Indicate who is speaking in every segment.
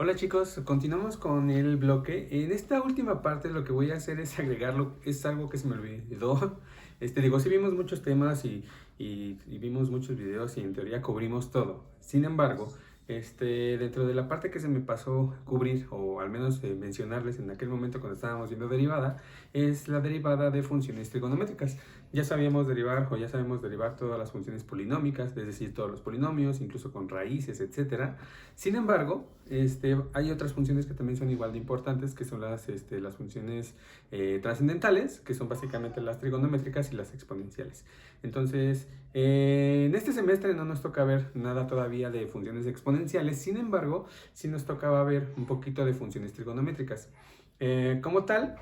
Speaker 1: Hola chicos, continuamos con el bloque. En esta última parte lo que voy a hacer es agregarlo, es algo que se me olvidó. Sí vimos muchos temas y vimos muchos videos y en teoría cubrimos todo. Sin embargo, dentro de la parte que se me pasó cubrir, o al menos mencionarles en aquel momento cuando estábamos viendo derivada, es la derivada de funciones trigonométricas. Ya sabíamos derivar o ya sabemos derivar todas las funciones polinómicas, es decir, todos los polinomios, incluso con raíces, etcétera. Sin embargo, hay otras funciones que también son igual de importantes, que son las funciones trascendentales, que son básicamente las trigonométricas y las exponenciales. Entonces, en este semestre no nos toca ver nada todavía de funciones exponenciales, sin embargo, sí nos tocaba ver un poquito de funciones trigonométricas. Como tal,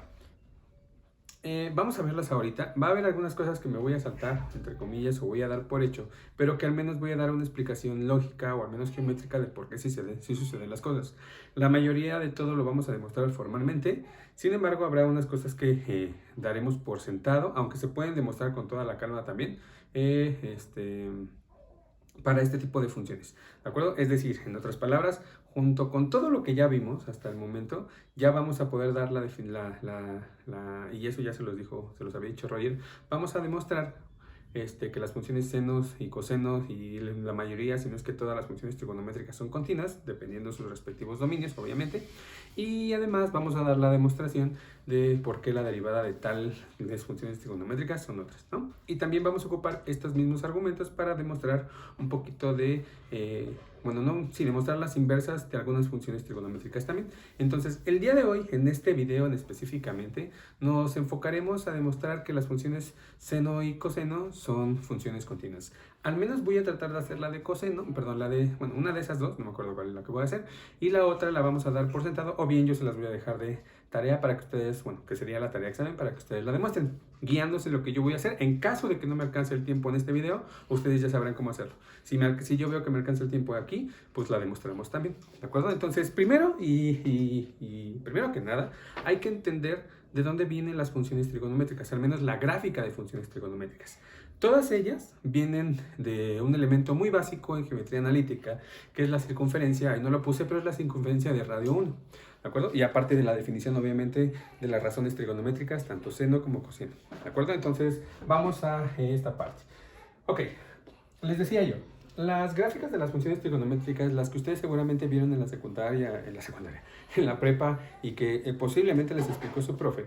Speaker 1: vamos a verlas ahorita. Va a haber algunas cosas que me voy a saltar, entre comillas, o voy a dar por hecho, pero que al menos voy a dar una explicación lógica o al menos geométrica de por qué sí suceden las cosas. La mayoría de todo lo vamos a demostrar formalmente, sin embargo habrá unas cosas que daremos por sentado, aunque se pueden demostrar con toda la calma también. Eh, este, para este tipo de funciones, ¿de acuerdo? Es decir, en otras palabras, junto con todo lo que ya vimos hasta el momento, ya vamos a poder dar y eso ya se los había dicho Roger, vamos a demostrar que las funciones senos y cosenos y la mayoría, si no es que todas las funciones trigonométricas son continuas, dependiendo de sus respectivos dominios, obviamente. Y además vamos a dar la demostración de por qué la derivada de tales funciones trigonométricas son otras, ¿no? Y también vamos a ocupar estos mismos argumentos para demostrar un poquito de, demostrar las inversas de algunas funciones trigonométricas también. Entonces, el día de hoy, en este video en específicamente, nos enfocaremos a demostrar que las funciones seno y coseno son funciones continuas. Al menos voy a tratar de hacer la de coseno, perdón, una de esas dos, no me acuerdo cuál es la que voy a hacer, y la otra la vamos a dar por sentado, o bien yo se las voy a dejar de tarea para que ustedes, que sería la tarea de examen, para que ustedes la demuestren, guiándose lo que yo voy a hacer. En caso de que no me alcance el tiempo en este video, ustedes ya sabrán cómo hacerlo. Si yo veo que me alcanza el tiempo aquí, pues la demostraremos también, ¿de acuerdo? Entonces, primero primero que nada, hay que entender de dónde vienen las funciones trigonométricas, al menos la gráfica de funciones trigonométricas. Todas ellas vienen de un elemento muy básico en geometría analítica, que es la circunferencia, ahí no lo puse, pero es la circunferencia de radio 1. ¿De acuerdo? Y aparte de la definición, obviamente, de las razones trigonométricas, tanto seno como coseno. ¿De acuerdo? Entonces, vamos a esta parte. Ok, les decía yo, las gráficas de las funciones trigonométricas, las que ustedes seguramente vieron en la secundaria, en la prepa, y que posiblemente les explicó su profe,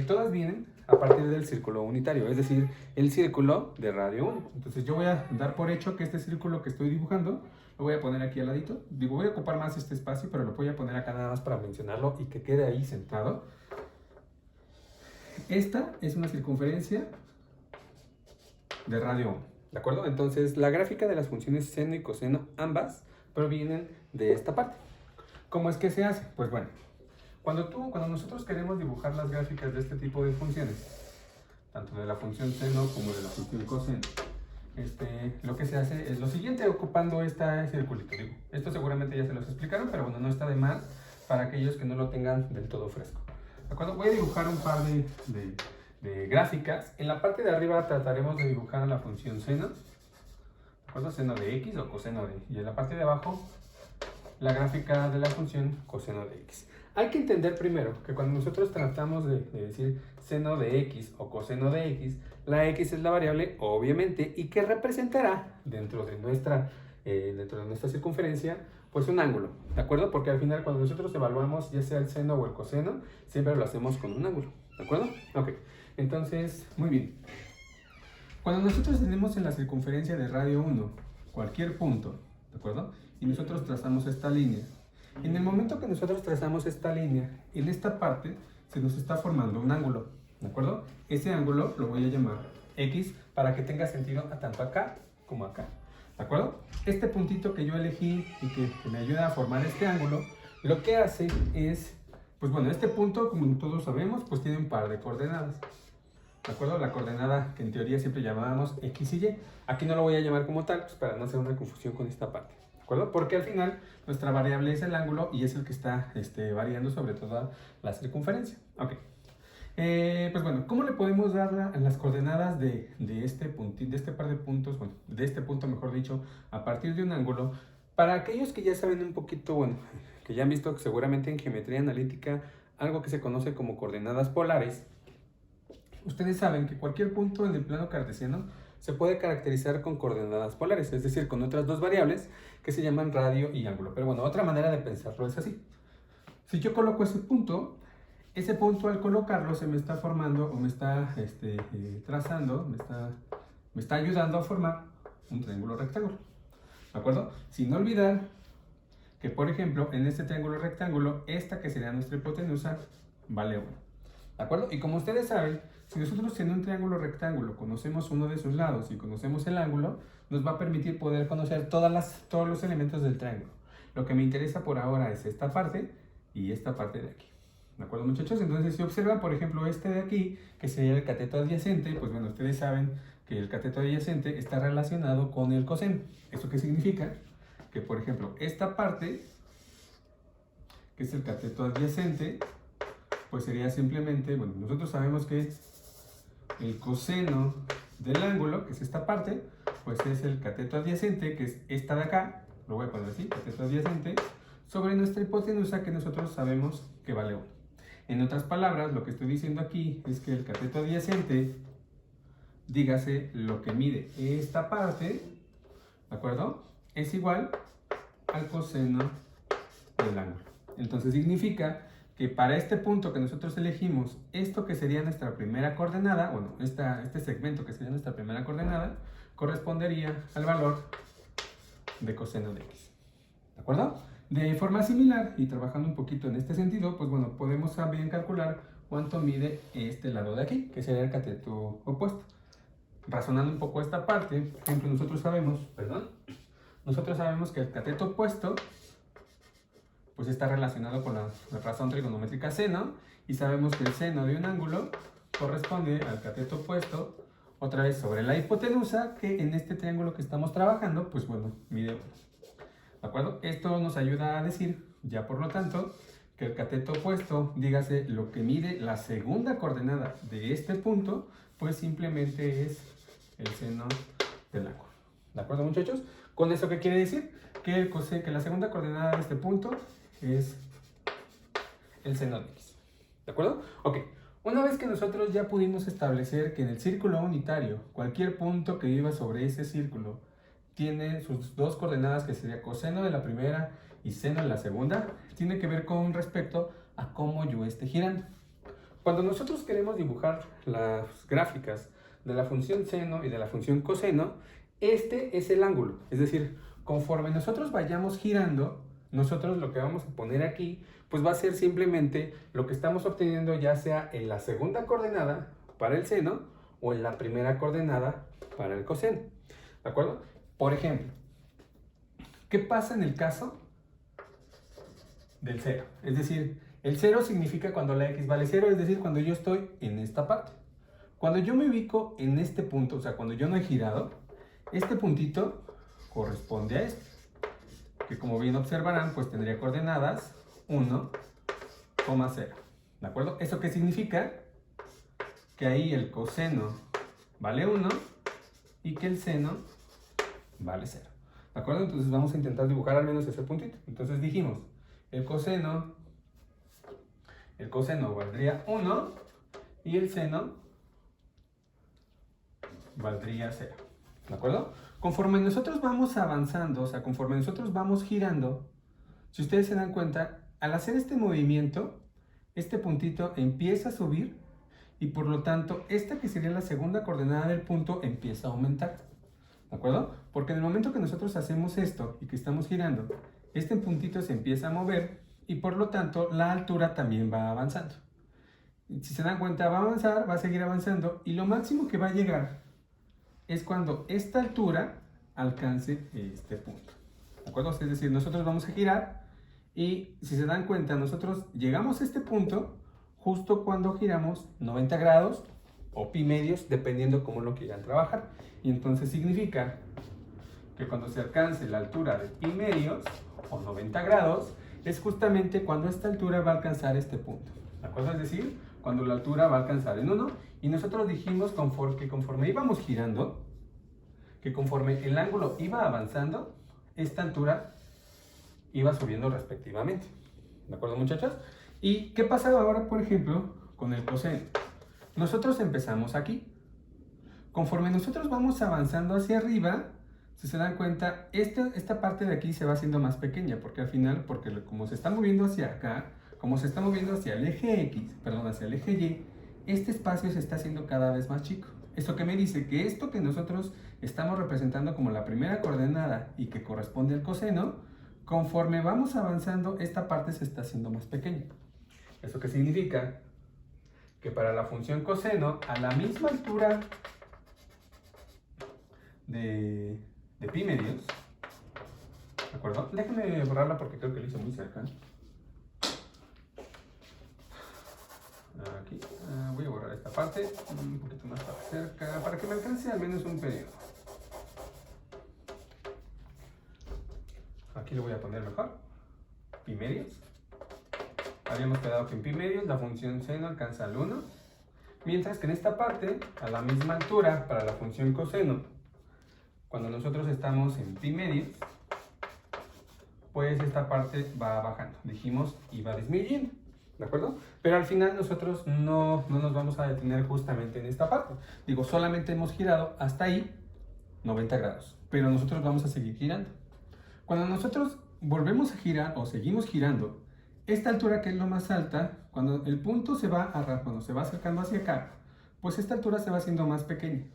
Speaker 1: todas vienen a partir del círculo unitario, es decir, el círculo de radio 1. Entonces yo voy a dar por hecho que este círculo que estoy dibujando, lo voy a poner aquí al ladito. Digo, voy a ocupar más este espacio, pero lo voy a poner acá nada más para mencionarlo y que quede ahí sentado. Esta es una circunferencia de radio 1, ¿de acuerdo? Entonces, la gráfica de las funciones seno y coseno, ambas, provienen de esta parte. ¿Cómo es que se hace? Pues bueno, cuando nosotros queremos dibujar las gráficas de este tipo de funciones, tanto de la función seno como de la función coseno, lo que se hace es lo siguiente, ocupando este circulito. Digo, esto seguramente ya se los explicaron, pero bueno, no está de más para aquellos que no lo tengan del todo fresco. ¿De acuerdo? Voy a dibujar un par de gráficas. En la parte de arriba trataremos de dibujar la función seno, ¿de acuerdo? Seno de x o coseno de y en la parte de abajo la gráfica de la función coseno de x. Hay que entender primero que cuando nosotros tratamos de decir seno de x o coseno de x, la x es la variable, obviamente, y que representará dentro de nuestra circunferencia, pues un ángulo, ¿de acuerdo? Porque al final cuando nosotros evaluamos ya sea el seno o el coseno, siempre lo hacemos con un ángulo, ¿de acuerdo? Ok, entonces, muy bien. Cuando nosotros tenemos en la circunferencia de radio 1 cualquier punto, ¿de acuerdo? Y nosotros trazamos esta línea. En el momento que nosotros trazamos esta línea, en esta parte se nos está formando un ángulo, ¿de acuerdo? Ese ángulo lo voy a llamar X para que tenga sentido tanto acá como acá, ¿de acuerdo? Este puntito que yo elegí y que me ayuda a formar este ángulo, lo que hace es, pues bueno, este punto, como todos sabemos, pues tiene un par de coordenadas. ¿De acuerdo? La coordenada que en teoría siempre llamábamos X y Y. Aquí no lo voy a llamar como tal, pues para no hacer una confusión con esta parte. ¿De acuerdo? Porque al final nuestra variable es el ángulo y es el que está variando sobre toda la circunferencia. Ok. Pues bueno, ¿cómo le podemos dar las coordenadas de este par de puntos, bueno, de este punto mejor dicho, a partir de un ángulo, Para aquellos que ya saben un poquito, bueno, que ya han visto seguramente en geometría analítica algo que se conoce como coordenadas polares, ustedes saben que cualquier punto en el plano cartesiano se puede caracterizar con coordenadas polares, es decir, con otras dos variables que se llaman radio y ángulo. Pero bueno, otra manera de pensarlo es así. Si yo coloco ese punto al colocarlo se me está formando o me está trazando, me está ayudando a formar un triángulo rectángulo. ¿De acuerdo? Sin olvidar que, por ejemplo, en este triángulo rectángulo, esta que sería nuestra hipotenusa vale 1. ¿De acuerdo? Y como ustedes saben, si nosotros en un triángulo rectángulo conocemos uno de sus lados y conocemos el ángulo, nos va a permitir poder conocer todos los elementos del triángulo. Lo que me interesa por ahora es esta parte y esta parte de aquí. ¿De acuerdo, muchachos? Entonces, si observan, por ejemplo, este de aquí, que sería el cateto adyacente, pues bueno, ustedes saben que el cateto adyacente está relacionado con el coseno. ¿Esto qué significa? Que, por ejemplo, esta parte, que es el cateto adyacente, pues sería simplemente, bueno, nosotros sabemos que el coseno del ángulo, que es esta parte, pues es el cateto adyacente, que es esta de acá, lo voy a poner así, cateto adyacente, sobre nuestra hipotenusa que nosotros sabemos que vale 1. En otras palabras, lo que estoy diciendo aquí es que el cateto adyacente, dígase lo que mide esta parte, ¿de acuerdo? Es igual al coseno del ángulo. Entonces significa que para este punto que nosotros elegimos, esto que sería nuestra primera coordenada, bueno, este segmento que sería nuestra primera coordenada, correspondería al valor de coseno de x. ¿De acuerdo? De forma similar, y trabajando un poquito en este sentido, pues bueno, podemos también calcular cuánto mide este lado de aquí, que sería el cateto opuesto. Razonando un poco esta parte, por ejemplo, nosotros sabemos que el cateto opuesto pues está relacionado con la razón trigonométrica seno, y sabemos que el seno de un ángulo corresponde al cateto opuesto, otra vez sobre la hipotenusa, que en este triángulo que estamos trabajando, pues bueno, mide 1. ¿De acuerdo? Esto nos ayuda a decir, ya por lo tanto, que el cateto opuesto, dígase lo que mide la segunda coordenada de este punto, pues simplemente es el seno del ángulo. ¿De acuerdo, muchachos? ¿Con eso qué quiere decir? Que la segunda coordenada de este punto es el seno de x. ¿De acuerdo? Ok. Una vez que nosotros ya pudimos establecer que en el círculo unitario, cualquier punto que viva sobre ese círculo tiene sus dos coordenadas, que sería coseno de la primera y seno de la segunda, tiene que ver con respecto a cómo yo esté girando. Cuando nosotros queremos dibujar las gráficas de la función seno y de la función coseno, este es el ángulo. Es decir, conforme nosotros vayamos girando, nosotros lo que vamos a poner aquí, pues va a ser simplemente lo que estamos obteniendo, ya sea en la segunda coordenada para el seno o en la primera coordenada para el coseno. ¿De acuerdo? Por ejemplo, ¿qué pasa en el caso del 0? Es decir, el 0 significa cuando la x vale 0, es decir, cuando yo estoy en esta parte. Cuando yo me ubico en este punto, o sea, cuando yo no he girado, este puntito corresponde a este, que como bien observarán, pues tendría coordenadas 1, 0. ¿De acuerdo? ¿Eso qué significa? Que ahí el coseno vale 1 y que el seno vale 0. ¿De acuerdo? Entonces vamos a intentar dibujar al menos ese puntito. Entonces dijimos, el coseno valdría 1 y el seno valdría 0. ¿De acuerdo? Conforme nosotros vamos avanzando, o sea, conforme nosotros vamos girando, si ustedes se dan cuenta, al hacer este movimiento, este puntito empieza a subir y por lo tanto, esta que sería la segunda coordenada del punto empieza a aumentar. ¿De acuerdo? Porque en el momento que nosotros hacemos esto y que estamos girando, este puntito se empieza a mover y por lo tanto la altura también va avanzando. Si se dan cuenta, va a avanzar, va a seguir avanzando y lo máximo que va a llegar es cuando esta altura alcance este punto. ¿De acuerdo? Es decir, nosotros vamos a girar y si se dan cuenta, nosotros llegamos a este punto justo cuando giramos 90 grados o pi medios, dependiendo cómo lo quieran trabajar. Y entonces significa que cuando se alcance la altura de pi medios o 90 grados, es justamente cuando esta altura va a alcanzar este punto. ¿De acuerdo? Es decir, cuando la altura va a alcanzar en 1. Y nosotros dijimos que conforme íbamos girando, que conforme el ángulo iba avanzando, esta altura iba subiendo respectivamente. ¿De acuerdo, muchachos? ¿Y qué pasa ahora, por ejemplo, con el coseno? Nosotros empezamos aquí. Conforme nosotros vamos avanzando hacia arriba, si se dan cuenta, esta parte de aquí se va haciendo más pequeña, porque al final, como se está moviendo hacia acá, como se está moviendo hacia el eje X, perdón, hacia el eje Y, este espacio se está haciendo cada vez más chico. Eso que me dice que esto que nosotros estamos representando como la primera coordenada y que corresponde al coseno, conforme vamos avanzando, esta parte se está haciendo más pequeña. ¿Eso qué significa? Que para la función coseno, a la misma altura de pi medios, ¿de acuerdo? Déjenme borrarla porque creo que lo hice muy cerca. Aquí, voy a borrar esta parte un poquito más para cerca, para que me alcance al menos un periodo. Aquí lo voy a poner mejor, pi medios. Habíamos quedado que en pi medios la función seno alcanza al 1, mientras que en esta parte, a la misma altura para la función coseno, cuando nosotros estamos en pi medios, pues esta parte va bajando. Dijimos, iba disminuyendo, ¿de acuerdo? Pero al final nosotros no nos vamos a detener justamente en esta parte. Digo, solamente hemos girado hasta ahí 90 grados, pero nosotros vamos a seguir girando. Cuando nosotros volvemos a girar o seguimos girando, esta altura que es lo más alta, cuando el punto se va acercando hacia acá, pues esta altura se va haciendo más pequeña.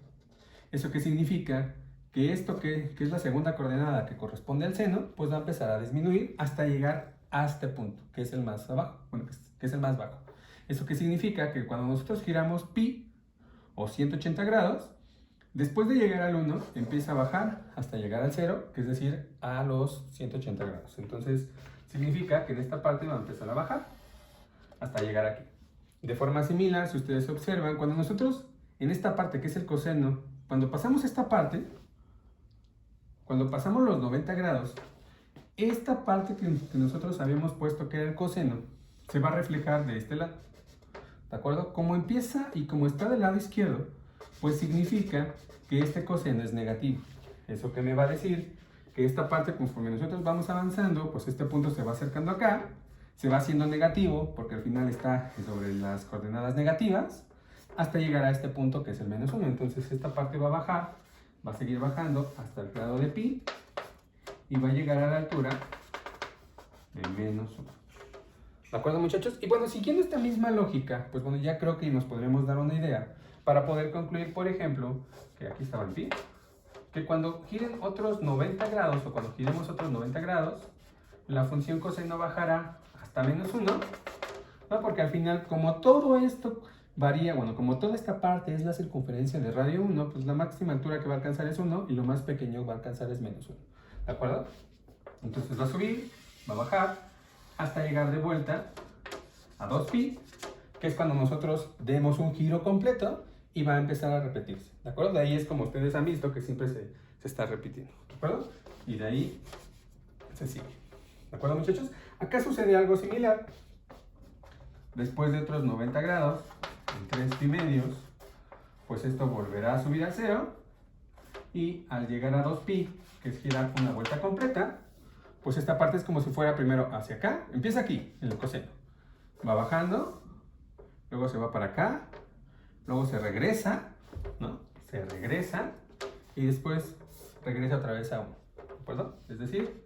Speaker 1: ¿Eso qué significa? Que esto que es la segunda coordenada que corresponde al seno, pues va a empezar a disminuir hasta llegar a este punto, que es el más abajo, bueno, que es el más bajo. ¿Eso qué significa? Que cuando nosotros giramos pi o 180 grados, después de llegar al 1, empieza a bajar hasta llegar al 0, que es decir, a los 180 grados. Entonces, significa que en esta parte va a empezar a bajar hasta llegar aquí. De forma similar, si ustedes observan, cuando nosotros, en esta parte que es el coseno, cuando pasamos esta parte, cuando pasamos los 90 grados, esta parte que nosotros habíamos puesto que era el coseno, se va a reflejar de este lado. ¿De acuerdo? Como empieza y como está del lado izquierdo, pues significa que este coseno es negativo. ¿Eso qué me va a decir? Que esta parte, conforme nosotros vamos avanzando, pues este punto se va acercando acá, se va haciendo negativo, porque al final está sobre las coordenadas negativas, hasta llegar a este punto que es el menos 1. Entonces esta parte va a bajar, va a seguir bajando hasta el grado de pi, y va a llegar a la altura de menos 1. ¿De acuerdo, muchachos? Y bueno, siguiendo esta misma lógica, pues bueno, ya creo que nos podremos dar una idea para poder concluir, por ejemplo, que aquí estaba el pi, que cuando giren otros 90 grados o cuando giremos otros 90 grados, la función coseno bajará hasta menos 1, ¿no? Porque al final, como todo esto varía, bueno, como toda esta parte es la circunferencia de radio 1, pues la máxima altura que va a alcanzar es 1 y lo más pequeño va a alcanzar es menos 1. ¿De acuerdo? Entonces va a subir, va a bajar, hasta llegar de vuelta a 2pi, que es cuando nosotros demos un giro completo y va a empezar a repetirse. ¿De acuerdo? De ahí es como ustedes han visto que siempre se está repitiendo. ¿De acuerdo? Y de ahí se sigue. ¿De acuerdo, muchachos? Acá sucede algo similar. Después de otros 90 grados, en 3 pi medios, pues esto volverá a subir a 0. Y al llegar a 2pi, que es girar una vuelta completa, pues esta parte es como si fuera primero hacia acá. Empieza aquí, en el coseno. Va bajando, luego se va para acá, luego se regresa, ¿no? Se regresa y después regresa otra vez a 1. ¿De acuerdo? Es decir,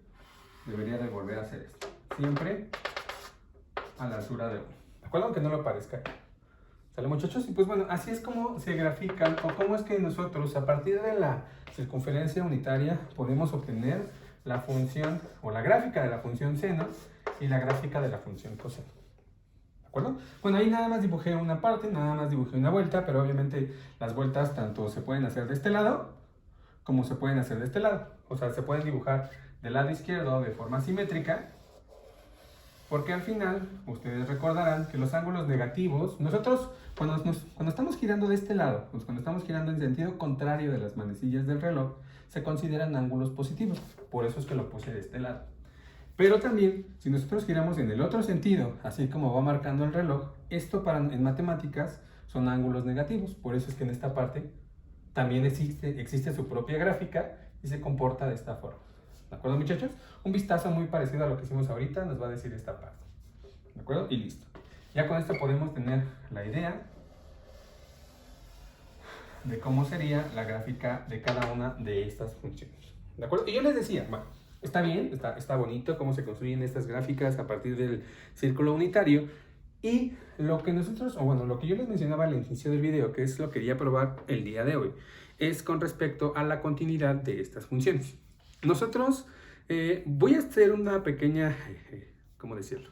Speaker 1: debería de volver a hacer esto. Siempre a la altura de 1. ¿De acuerdo? Aunque no lo parezca. ¿Sale, muchachos? Y pues bueno, así es como se grafican o cómo es que nosotros a partir de la circunferencia unitaria podemos obtener la función o la gráfica de la función seno y la gráfica de la función coseno. ¿De acuerdo? Bueno, ahí nada más dibujé una parte, nada más dibujé una vuelta, pero obviamente las vueltas tanto se pueden hacer de este lado como se pueden hacer de este lado. O sea, se pueden dibujar del lado izquierdo de forma simétrica, porque al final ustedes recordarán que los ángulos negativos, nosotros cuando estamos girando de este lado, pues cuando estamos girando en sentido contrario de las manecillas del reloj, se consideran ángulos positivos. Por eso es que lo puse de este lado. Pero también, si nosotros giramos en el otro sentido, así como va marcando el reloj, esto en matemáticas son ángulos negativos. Por eso es que en esta parte también existe su propia gráfica y se comporta de esta forma. ¿De acuerdo, muchachos? Un vistazo muy parecido a lo que hicimos ahorita nos va a decir esta parte. ¿De acuerdo? Y listo. Ya con esto podemos tener la idea de cómo sería la gráfica de cada una de estas funciones. ¿De acuerdo? Y yo les decía, bueno, está bien, está bonito cómo se construyen estas gráficas a partir del círculo unitario. Y lo que nosotros, o bueno, lo que yo les mencionaba al inicio del video, que es lo que quería probar el día de hoy, es con respecto a la continuidad de estas funciones. Nosotros, voy a hacer una pequeña, ¿cómo decirlo?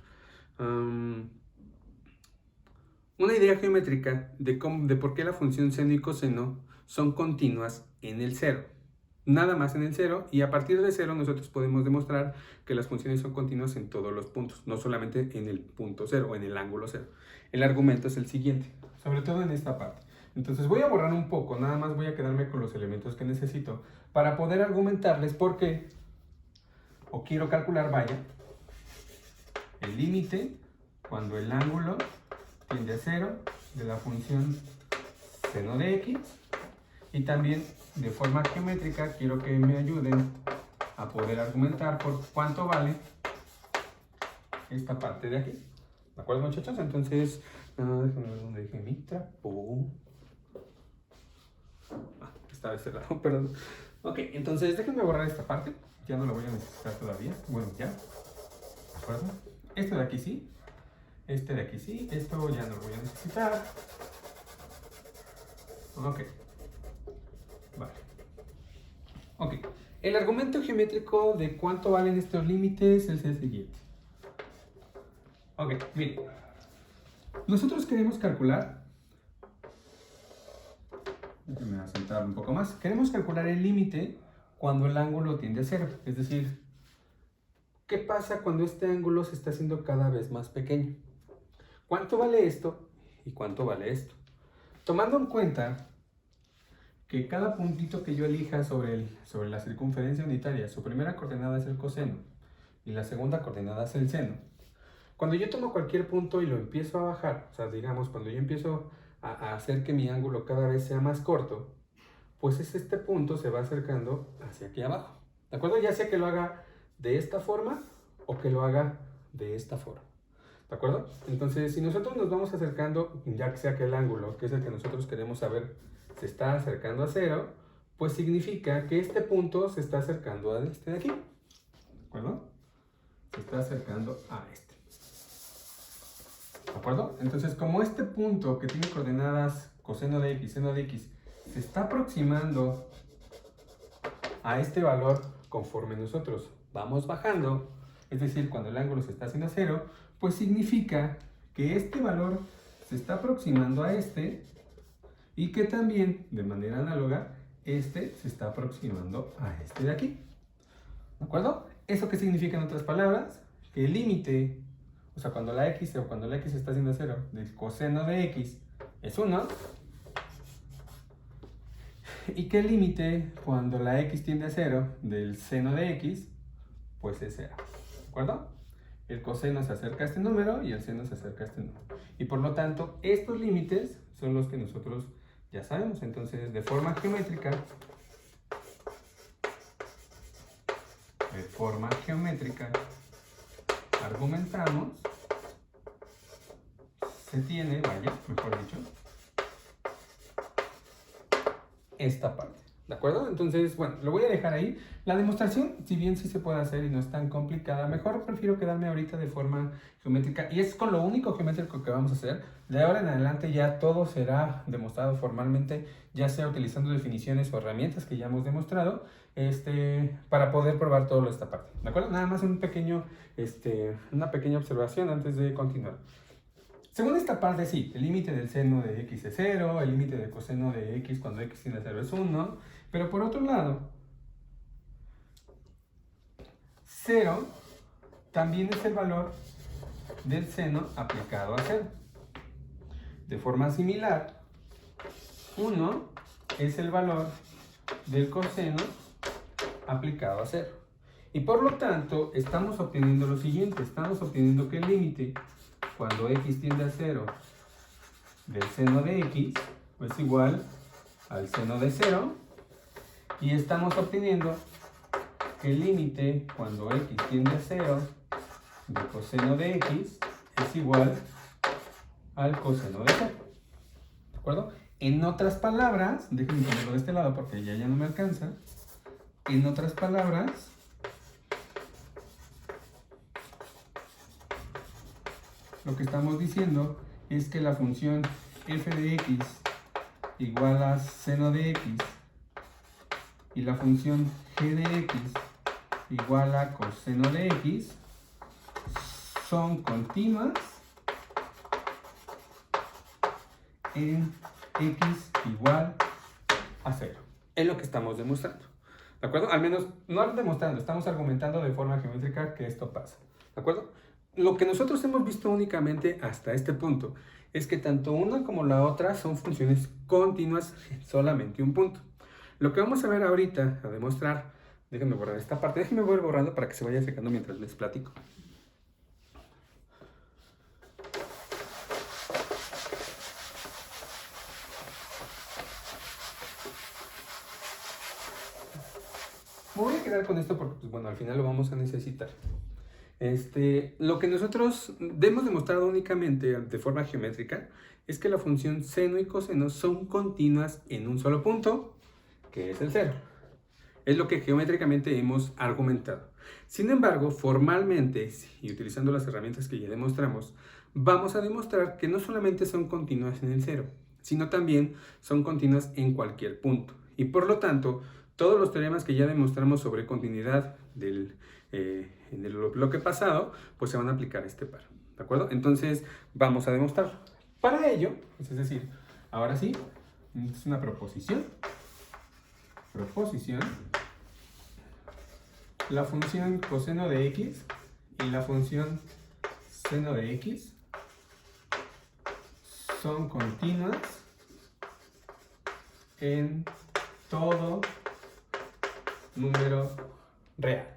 Speaker 1: Una idea geométrica de por qué la función seno y coseno son continuas en el cero. Nada más en el cero, y a partir de cero nosotros podemos demostrar que las funciones son continuas en todos los puntos, no solamente en el punto cero o en el ángulo cero. El argumento es el siguiente, sobre todo en esta parte. Entonces voy a borrar un poco, nada más voy a quedarme con los elementos que necesito para poder argumentarles por qué, o quiero calcular, vaya, el límite cuando el ángulo tiende a cero de la función seno de x, y también de forma geométrica quiero que me ayuden a poder argumentar por cuánto vale esta parte de aquí. ¿De acuerdo, muchachos? Entonces, déjenme ver dónde dejé mi trapo. Estaba de este lado, perdón. Ok, entonces déjenme borrar esta parte. Ya no la voy a necesitar todavía. Bueno, ya. ¿De acuerdo? Esto de aquí sí. Este de aquí sí. Esto ya no lo voy a necesitar. Ok. Vale. Ok. El argumento geométrico de cuánto valen estos límites es el siguiente. Ok, miren. Nosotros queremos calcular. Déjenme asentar un poco más. Queremos calcular el límite cuando el ángulo tiende a cero. Es decir, ¿qué pasa cuando este ángulo se está haciendo cada vez más pequeño? ¿Cuánto vale esto y cuánto vale esto? Tomando en cuenta que cada puntito que yo elija sobre la circunferencia unitaria, su primera coordenada es el coseno y la segunda coordenada es el seno. Cuando yo tomo cualquier punto y lo empiezo a bajar, o sea, digamos, cuando yo empiezo a hacer que mi ángulo cada vez sea más corto, pues este punto se va acercando hacia aquí abajo. ¿De acuerdo? Ya sea que lo haga de esta forma o que lo haga de esta forma. ¿De acuerdo? Entonces, si nosotros nos vamos acercando, ya que sea que el ángulo, que es el que nosotros queremos saber, se está acercando a cero, pues significa que este punto se está acercando a este de aquí. ¿De acuerdo? Se está acercando a este. ¿De acuerdo? Entonces, como este punto que tiene coordenadas coseno de x, seno de x, se está aproximando a este valor conforme nosotros vamos bajando, es decir, cuando el ángulo se está haciendo a cero, pues significa que este valor se está aproximando a este y que también, de manera análoga, este se está aproximando a este de aquí. ¿De acuerdo? ¿Eso qué significa en otras palabras? Que el límite, o sea, cuando la x o cuando la x se está haciendo a cero, del coseno de x es 1, y que el límite cuando la x tiende a 0 del seno de x, pues es 0. ¿De acuerdo? El coseno se acerca a este número y el seno se acerca a este número. Y por lo tanto, estos límites son los que nosotros ya sabemos. Entonces, de forma geométrica, argumentamos, se tiene, vaya, mejor dicho, esta parte. ¿De acuerdo? Entonces, bueno, lo voy a dejar ahí. La demostración, si bien sí se puede hacer y no es tan complicada, mejor prefiero quedarme ahorita de forma geométrica. Y es con lo único geométrico que vamos a hacer. De ahora en adelante ya todo será demostrado formalmente, ya sea utilizando definiciones o herramientas que ya hemos demostrado, para poder probar todo esta parte. ¿De acuerdo? Nada más una pequeña observación antes de continuar. Según esta parte, sí, el límite del seno de x es 0, el límite del coseno de x cuando x tiende a 0 es 1, pero por otro lado, 0 también es el valor del seno aplicado a 0. De forma similar, 1 es el valor del coseno aplicado a 0. Y por lo tanto, estamos obteniendo lo siguiente, estamos obteniendo que el límite cuando x tiende a 0 del seno de x es igual al seno de 0, y estamos obteniendo que el límite cuando x tiende a 0 de coseno de x es igual al coseno de 0. ¿De acuerdo? En otras palabras, déjenme ponerlo de este lado porque ya no me alcanza. En otras palabras, lo que estamos diciendo es que la función f de x igual a seno de x y la función g de x igual a coseno de x son continuas en x igual a 0. Es lo que estamos demostrando. ¿De acuerdo? Al menos, no demostrando, estamos argumentando de forma geométrica que esto pasa. ¿De acuerdo? Lo que nosotros hemos visto únicamente hasta este punto es que tanto una como la otra son funciones continuas en solamente un punto. Lo que vamos a ver ahorita, a demostrar, déjenme borrar esta parte, déjenme voy borrando para que se vaya secando mientras les platico. Me voy a quedar con esto porque, pues, bueno, al final lo vamos a necesitar. Lo que nosotros hemos demostrado únicamente de forma geométrica es que la función seno y coseno son continuas en un solo punto, que es el 0. Es lo que geométricamente hemos argumentado. Sin embargo, formalmente, y utilizando las herramientas que ya demostramos, vamos a demostrar que no solamente son continuas en el 0, sino también son continuas en cualquier punto. Y por lo tanto, todos los teoremas que ya demostramos sobre continuidad en el bloque pasado, pues se van a aplicar a este par. ¿De acuerdo? Entonces, vamos a demostrarlo. Para ello, es decir, ahora sí, es una proposición. La función coseno de x y la función seno de x son continuas en todo número real.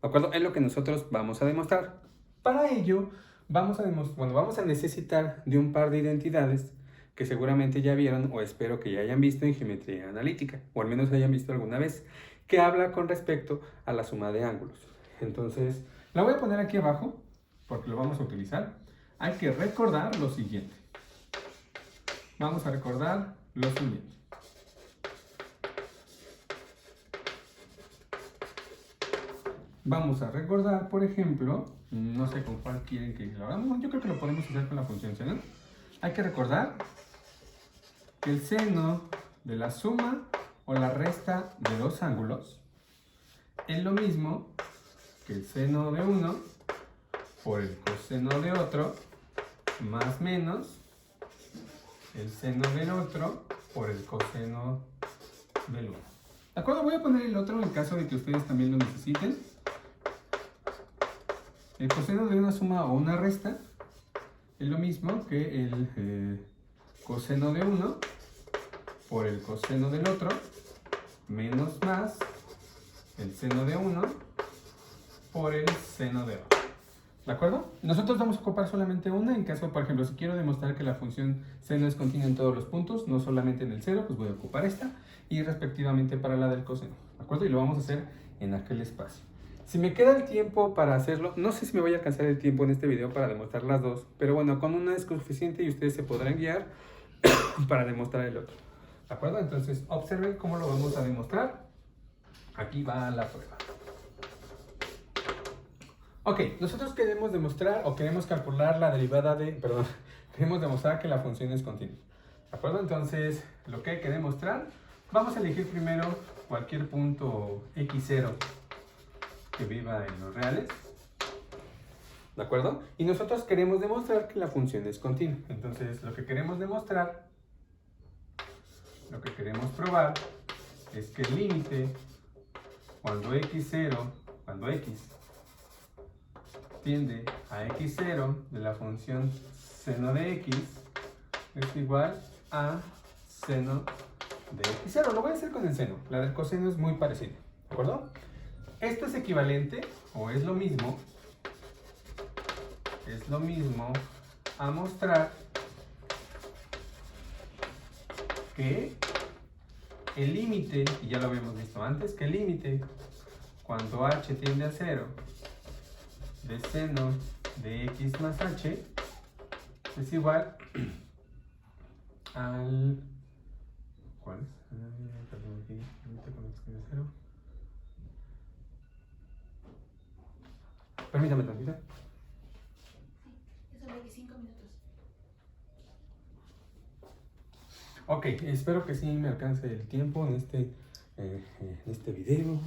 Speaker 1: ¿De acuerdo? Es lo que nosotros vamos a demostrar. Para ello, vamos a necesitar de un par de identidades que seguramente ya vieron o espero que ya hayan visto en geometría analítica, o al menos hayan visto alguna vez, que habla con respecto a la suma de ángulos. Entonces, la voy a poner aquí abajo, porque lo vamos a utilizar. Hay que recordar lo siguiente. Vamos a recordar lo siguiente. Vamos a recordar, por ejemplo, no sé con cuál quieren que lo hagamos, yo creo que lo podemos hacer con la función seno. Hay que recordar que el seno de la suma o la resta de dos ángulos es lo mismo que el seno de uno por el coseno de otro más menos el seno del otro por el coseno del uno. ¿De acuerdo? Voy a poner el otro en caso de que ustedes también lo necesiten. El coseno de una suma o una resta es lo mismo que el coseno de uno por el coseno del otro menos más el seno de uno por el seno de otro. ¿De acuerdo? Nosotros vamos a ocupar solamente una en caso, por ejemplo, si quiero demostrar que la función seno es continua en todos los puntos, no solamente en el 0, pues voy a ocupar esta y respectivamente para la del coseno. ¿De acuerdo? Y lo vamos a hacer en aquel espacio. Si me queda el tiempo para hacerlo, no sé si me voy a alcanzar el tiempo en este video para demostrar las dos, pero bueno, con una es suficiente y ustedes se podrán guiar para demostrar el otro. ¿De acuerdo? Entonces, observen cómo lo vamos a demostrar. Aquí va la prueba. Ok, nosotros queremos demostrar o queremos calcular la derivada de, queremos demostrar que la función es continua. ¿De acuerdo? Entonces, lo que hay que demostrar, vamos a elegir primero cualquier punto x0 que viva en los reales. ¿De acuerdo? Y nosotros queremos demostrar que la función es continua. Entonces, lo que queremos demostrar, lo que queremos probar, es que el límite cuando x tiende a x0 de la función seno de x es igual a seno de x0. Lo voy a hacer con el seno. La del coseno es muy parecida. ¿De acuerdo? Esto es equivalente o es lo mismo a mostrar que el límite, y ya lo habíamos visto antes, que el límite cuando h tiende a 0 de seno de x más h es igual al... ¿Cuál es? Perdón, aquí, límite con x tiende a 0. Permítame tantito.
Speaker 2: Sí, eso 25 minutos.
Speaker 1: Ok, espero que sí me alcance el tiempo en este video.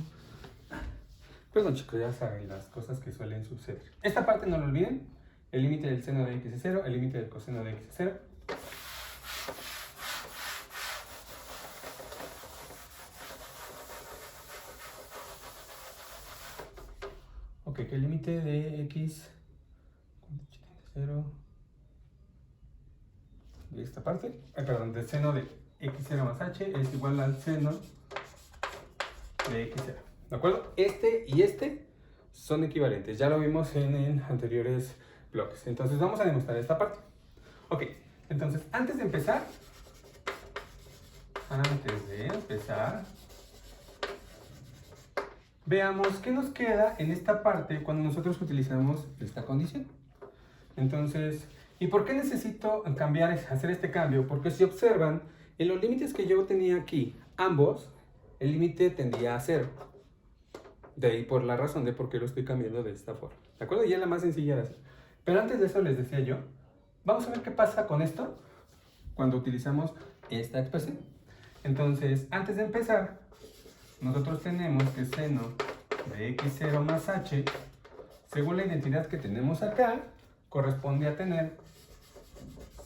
Speaker 1: Perdón chicos, ya saben las cosas que suelen suceder. Esta parte no lo olviden. El límite del seno de x es 0, el límite del coseno de x es 0. Ok, que el límite de x, cuando h tiende a 0, de esta parte, perdón, del seno de x0 más h es igual al seno de x0. ¿De acuerdo? Este y este son equivalentes. Ya lo vimos en anteriores bloques. Entonces vamos a demostrar esta parte. Ok, entonces antes de empezar, veamos qué nos queda en esta parte cuando nosotros utilizamos esta condición. Entonces, ¿y por qué necesito hacer este cambio? Porque si observan, en los límites que yo tenía aquí, ambos, el límite tendía a 0. De ahí por la razón de por qué lo estoy cambiando de esta forma. ¿De acuerdo? Y es la más sencilla de hacer. Pero antes de eso les decía yo, vamos a ver qué pasa con esto cuando utilizamos esta expresión. Entonces, antes de empezar, nosotros tenemos que seno de x0 más h, según la identidad que tenemos acá, corresponde a tener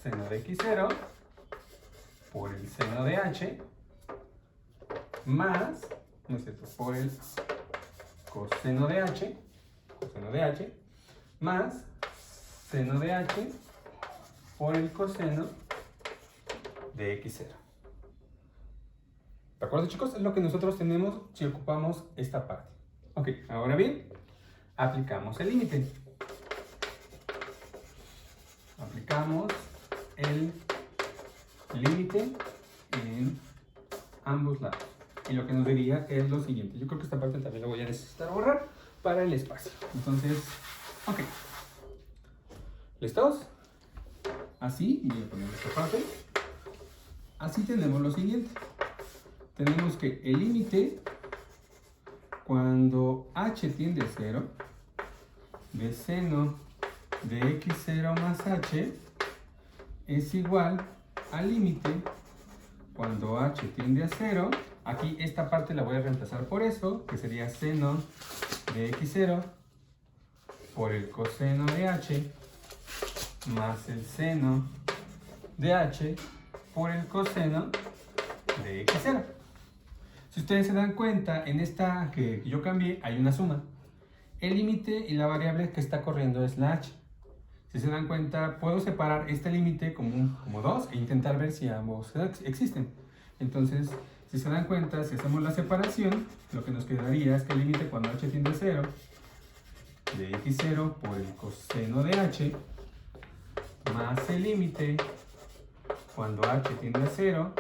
Speaker 1: seno de x0 por el seno de h más, no es cierto, por el coseno de h más seno de h por el coseno de x0. ¿De acuerdo, chicos? Es lo que nosotros tenemos si ocupamos esta parte. Ok, ahora bien, aplicamos el límite. Aplicamos el límite en ambos lados. Y lo que nos diría es lo siguiente. Yo creo que esta parte también la voy a necesitar borrar para el espacio. Entonces, ok. ¿Listos? Así, voy a poner esta parte. Así tenemos lo siguiente. Tenemos que el límite cuando h tiende a 0 de seno de x0 más h es igual al límite cuando h tiende a 0. Aquí esta parte la voy a reemplazar por eso, que sería seno de x0 por el coseno de h más el seno de h por el coseno de x0. Si ustedes se dan cuenta, en esta que yo cambié hay una suma. El límite y la variable que está corriendo es la h. Si se dan cuenta, puedo separar este límite como dos e intentar ver si ambos existen. Entonces, si se dan cuenta, si hacemos la separación, lo que nos quedaría es que el límite cuando h tiende a 0 de x0 por el coseno de h más el límite cuando h tiende a 0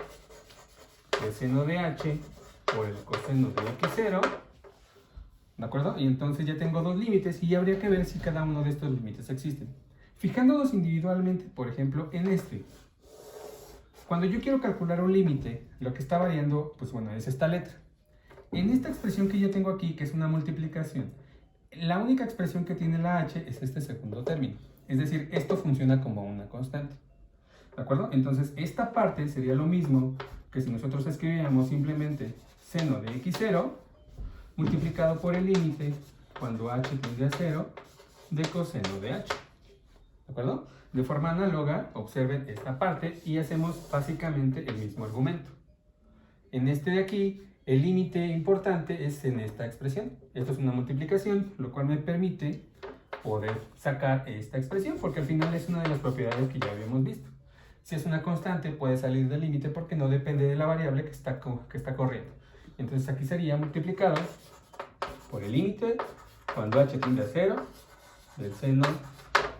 Speaker 1: de seno de h por el coseno de x0. ¿De acuerdo? Y entonces ya tengo dos límites y ya habría que ver si cada uno de estos límites existen. Fijándonos individualmente, por ejemplo, en este. Cuando yo quiero calcular un límite, lo que está variando, pues bueno, es esta letra. En esta expresión que yo tengo aquí, que es una multiplicación, la única expresión que tiene la h es este segundo término. Es decir, esto funciona como una constante. ¿De acuerdo? Entonces, esta parte sería lo mismo que si nosotros escribíamos simplemente seno de x0 multiplicado por el límite cuando h tiende a 0 de coseno de h. ¿De acuerdo? De forma análoga, observen esta parte y hacemos básicamente el mismo argumento. En este de aquí, el límite importante es en esta expresión. Esto es una multiplicación, lo cual me permite poder sacar esta expresión, porque al final es una de las propiedades que ya habíamos visto. Si es una constante, puede salir del límite porque no depende de la variable que está corriendo. Entonces aquí sería multiplicado por el límite cuando h tiende a 0 del seno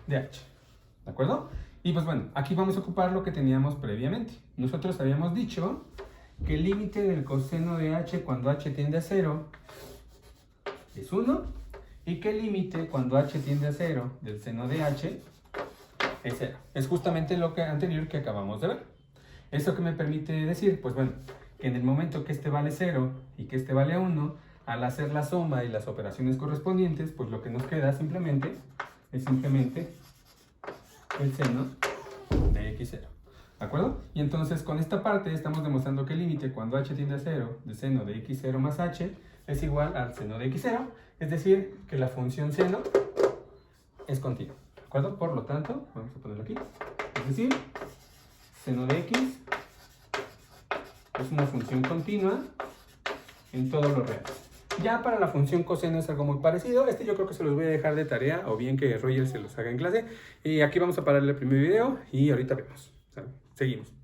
Speaker 1: de h. ¿De acuerdo? Y pues bueno, aquí vamos a ocupar lo que teníamos previamente. Nosotros habíamos dicho que el límite del coseno de h cuando h tiende a 0 es 1 y que el límite cuando h tiende a 0 del seno de h es 0. Es justamente lo anterior que acabamos de ver. ¿Eso qué me permite decir? Pues bueno, que en el momento que este vale 0 y que este vale 1, al hacer la suma y las operaciones correspondientes, pues lo que nos queda simplemente es el seno de x0. ¿De acuerdo? Y entonces con esta parte estamos demostrando que el límite cuando h tiende a 0 del seno de x0 más h es igual al seno de x0, es decir, que la función seno es continua. ¿De acuerdo? Por lo tanto, vamos a ponerlo aquí, es decir, seno de x es una función continua en todos los reales. Ya para la función coseno es algo muy parecido. Yo creo que se los voy a dejar de tarea o bien que Roger se los haga en clase. Y aquí vamos a parar el primer video y ahorita vemos. O sea, seguimos.